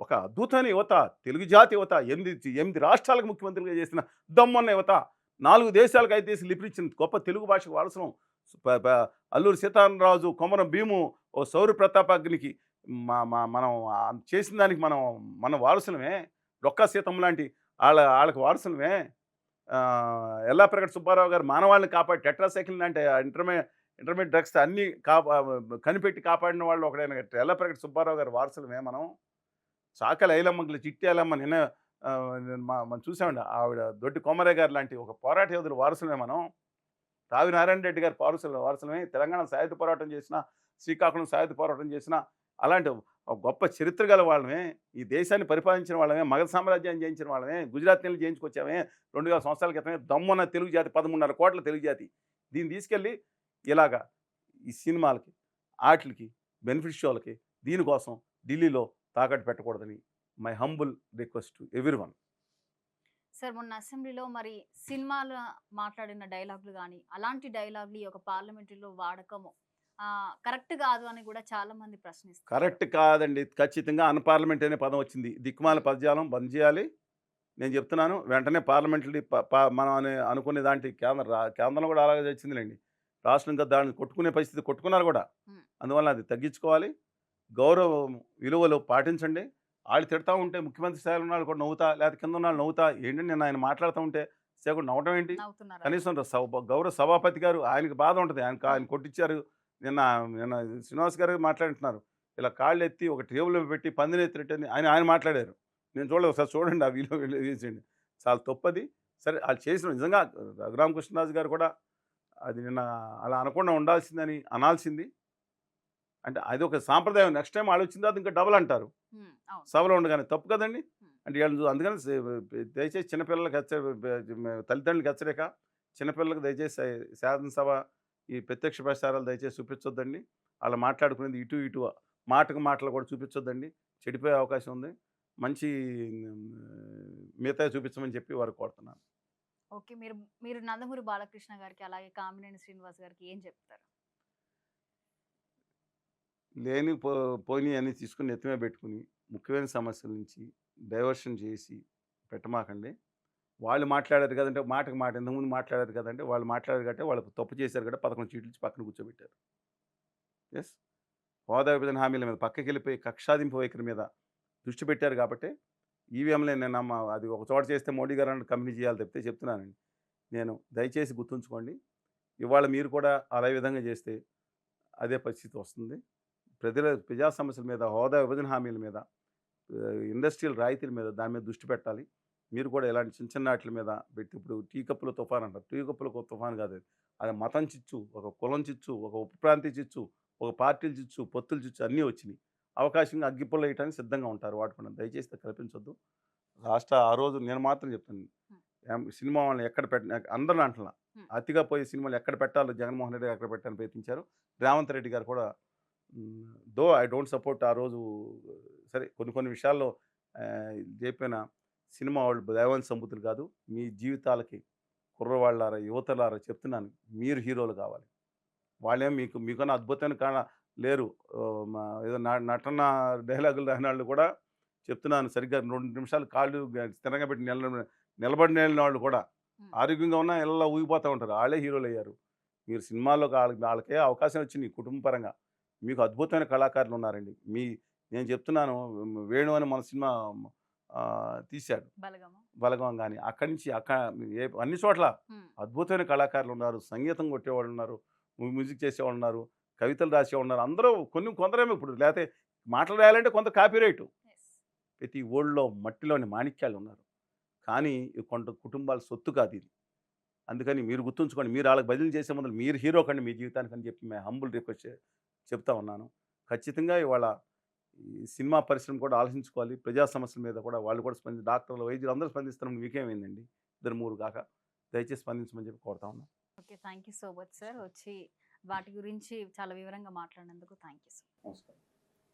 ఒక అద్భుతమైన యువత, తెలుగు జాతి యువత, 8 రాష్ట్రాలకు ముఖ్యమంత్రిగా చేసిన దమ్మన్న యువత, 4 దేశాలకు 5 దేశాలు లిపిచ్చిన గొప్ప తెలుగు భాషకు వారసులం. అల్లూరి సీతారామరాజు, కొమరం భీము, ఓ సౌర ప్రతాపాగ్నికి మనం చేసిన దానికి మన వారసులమే. రొక్కా సీతమ్మ లాంటి వాళ్ళకి వారసులమే. ఎల్లాప్రగడ సుబ్బారావు గారు మానవాళ్ళని కాపాడి టెట్రాసైకిల్ లాంటి ఇంటర్మీడియట్ డ్రగ్స్ అన్నీ కనిపెట్టి కాపాడిన వాళ్ళు ఒకడైన ఎల్లాప్రగడ సుబ్బారావు గారు వారసులమే మనం. చాకలి ఐలమ్మకి చిట్టి ఐలమ్మ నిన్న మనం చూసామండి. ఆవిడ దొడ్డి కొమరయ్య గారు లాంటి ఒక పోరాట యోధులు వారసులమే మనం. రావి నారాయణ రెడ్డి గారి వారసులమే. తెలంగాణ సాయుధ పోరాటం చేసిన, శ్రీకాకుళం సాయుధ పోరాటం చేసిన అలాంటి గొప్ప చరిత్ర గల వాళ్ళమే. ఈ దేశాన్ని పరిపాలించిన వాళ్ళమే, మగధ సామ్రాజ్యాన్ని జయించిన వాళ్ళమే, గుజరాత్ నెలలు జయించుకొచ్చామే 2000 సంవత్సరాల క్రితమే. దమ్మున్న తెలుగు జాతి, 13.5 కోట్ల తెలుగు జాతి. దీన్ని తీసుకెళ్ళి ఇలాగా ఈ సినిమాలకి, ఆటలకి, బెనిఫిట్ షోలకి, దీనికోసం ఢిల్లీలో తాకట్టు పెట్టకూడదని my humble request to everyone. Sir, మొన్న అసెంబ్లీలో మరి సినిమాలు మాట్లాడిన డైలాగులు కానీ, అలాంటి డైలాగులు ఈ యొక్క పార్లమెంటరీలో వాడకము కరెక్ట్ కాదు అని కూడా చాలా మంది ప్రశ్నిస్తారు. కరెక్ట్ కాదండి, ఖచ్చితంగా అన్పార్లమెంట్ అనే పదం వచ్చింది. దిక్కుమాల పదజాలం బంద్ చేయాలి. నేను చెప్తున్నాను, వెంటనే పార్లమెంటరీ మనం అనుకునే దాంట్లో కేంద్రం కూడా అలాగే వచ్చిందిలేండి. రాష్ట్రం ఇంకా దాన్ని కొట్టుకునే పరిస్థితి కొట్టుకున్నారు కూడా. అందువల్ల అది తగ్గించుకోవాలి. గౌరవ విలువలు పాటించండి. వాళ్ళు తిడతా ఉంటే ముఖ్యమంత్రి స్థాయిలో ఉన్న వాళ్ళు కూడా నవ్వుతా, లేకపోతే కింద ఉన్న వాళ్ళు నవ్వుతా. ఏంటంటే నేను ఆయన మాట్లాడుతూ ఉంటే సేపు నవ్వటం ఏంటి? కనీసం గౌరవ సభాపతి గారు, ఆయనకి బాధ ఉంటుంది, ఆయన కొట్టించారు. నిన్న శ్రీనివాస్ గారు మాట్లాడుతున్నారు, ఇలా కాళ్ళు ఎత్తి ఒక టేబుల్ పెట్టి పందిని ఎత్తినట్టు ఆయన మాట్లాడారు. నేను చూడలేదు, ఒకసారి చూడండి, ఆ వీడియో వేసేయండి. చాలా తప్పది. సరే వాళ్ళు చేసిన నిజంగా రఘురామకృష్ణరాజు గారు కూడా అది నిన్న అలా అనకుండా ఉండాల్సిందని అనాల్సింది. అంటే అది ఒక సాంప్రదాయం. నెక్స్ట్ టైం వాళ్ళు వచ్చిన తర్వాత ఇంకా డబల్ అంటారు సభలో ఉండగానే, తప్పు కదండి. అంటే వీళ్ళు అందుకని దయచేసి చిన్నపిల్లలకి తల్లిదండ్రులకి హెచ్చరిక, చిన్నపిల్లలకు దయచేసి శాసనసభ ఈ ప్రత్యక్ష ప్రసారాలు దయచేసి చూపించొద్దండి. వాళ్ళు మాట్లాడుకునేది ఇటు మాటలు కూడా చూపించొద్దండి, చెడిపోయే అవకాశం ఉంది. మంచి మిగతా చూపించమని చెప్పి వారు కోరుతున్నాను. ఓకే, మీరు నందమూరి బాలకృష్ణ గారికి అలాగే కామినేని శ్రీనివాస్ గారికి ఏం చెప్తారు? లేని పోయినవి అన్నీ తీసుకుని నెత్తిమే పెట్టుకుని ముఖ్యమైన సమస్యల నుంచి డైవర్షన్ చేసి పెట్టమాకండి. వాళ్ళు మాట్లాడారు కదంటే మాటకి మాట ఇంతకుముందు మాట్లాడారు కదంటే వాళ్ళు మాట్లాడారు కాబట్టి వాళ్ళు తప్పు చేశారు కాబట్టి 11 సీట్లు ఇచ్చి పక్కన కూర్చోబెట్టారు. యెస్. హోదా విభజన హామీల మీద పక్కకెళ్ళిపోయి కక్షాదింపు వైఖరి మీద దృష్టి పెట్టారు కాబట్టి ఈవీఎంలే నేను అది ఒక చోట చేస్తే మోడీ గారు అన్నట్టు కంపెనీ చేయాలి తప్పితే చెప్తున్నానండి. నేను దయచేసి గుర్తుంచుకోండి. ఇవాళ మీరు కూడా అదే విధంగా చేస్తే అదే పరిస్థితి వస్తుంది. ప్రజా సమస్యల మీద, హోదా విభజన హామీల మీద, ఇండస్ట్రియల్ రాయితీల మీద దాని మీద దృష్టి పెట్టాలి. మీరు కూడా ఇలాంటి చిన్న చిన్న వాటిల మీద పెట్టి ఇప్పుడు టీ కప్పుల తుఫాన్ అంటారు. టీ కప్పుల తుఫాన్ కాదు అది. అది మతం చిచ్చు, ఒక కులం చిచ్చు, ఒక ఉప ప్రాంతీయ చిచ్చు, ఒక పార్టీల చిచ్చు, పొత్తుల చిచ్చు అన్నీ వచ్చినాయి. అవకాశంగా అగ్గిపుల్ల వేయడానికి సిద్ధంగా ఉంటారు వాడుకున్న. దయచేసి కల్పించొద్దు. ఆ రోజు నేను మాత్రం చెప్తాను. సినిమా వాళ్ళని ఎక్కడ అందరిని అంటున్నా. అతిగా పోయే సినిమాలు ఎక్కడ పెట్టాలో జగన్మోహన్ రెడ్డి గారు అక్కడ పెట్టాలని ప్రయత్నించారు. రేవంత్ రెడ్డి గారు కూడా దో ఐ డోంట్ సపోర్ట్ ఆ రోజు సరే కొన్ని విషయాల్లో చెప్పిన సినిమా వాళ్ళు దైవాన్ని సంబుతులు కాదు. మీ జీవితాలకి కుర్రవాళ్ళారా, యువతలారా చెప్తున్నాను. మీరు హీరోలు కావాలి. వాళ్ళేం మీకన్నా అద్భుతమైన లేరు. ఏదో నటన డైలాగులు రాని వాళ్ళు కూడా చెప్తున్నాను. సరిగ్గా 2 నిమిషాలు కాళ్ళు స్థిరంగా పెట్టి నిలబడిన వాళ్ళు కూడా ఆరోగ్యంగా ఉన్నా ఇలా ఊగిపోతూ ఉంటారు. వాళ్ళే హీరోలు అయ్యారు. మీరు సినిమాల్లో వాళ్ళకే అవకాశం వచ్చింది కుటుంబ పరంగా. మీకు అద్భుతమైన కళాకారులు ఉన్నారండి. నేను చెప్తున్నాను. వేణు అని మన సినిమా తీశాడు బలగం కానీ అక్కడి నుంచి అన్ని చోట్ల అద్భుతమైన కళాకారులు ఉన్నారు. సంగీతం కొట్టేవాళ్ళు ఉన్నారు, మ్యూజిక్ చేసేవాళ్ళు ఉన్నారు, కవితలు రాసేవాళ్ళు ఉన్నారు. అందరూ కొందరేమో ఇప్పుడు లేకపోతే మాటలు రాయాలంటే కొంత కాపీరైటు. ప్రతి ఊళ్ళో మట్టిలోని మాణిక్యాలు ఉన్నారు. కానీ కొంత కుటుంబాల సొత్తు కాదు ఇది. అందుకని మీరు గుర్తుంచుకోండి. మీరు వాళ్ళకి బదిలీ చేసే ముందు మీరు హీరో కండి మీ జీవితానికి అని చెప్పి మేము హంబుల్ రిక్వెస్ట్ చెప్తా ఉన్నాను. ఖచ్చితంగా ఇవాళ ఈ సినిమా పరిశ్రమ కూడా ఆలోచించుకోవాలి. ప్రజా సమస్యల మీద కూడా వాళ్ళు కూడా డాక్టర్లు, వైద్యులు అందరూ స్పందిస్తున్నారు. మీకేమైందండి? 2-3 కాక దయచేసి స్పందించమని చెప్పి కోరుతా ఉన్నాను. Okay, thank you so much sir. వచ్చి వాటి గురించి చాలా వివరంగా మాట్లాడినందుకు థ్యాంక్ యూ. నమస్కారం.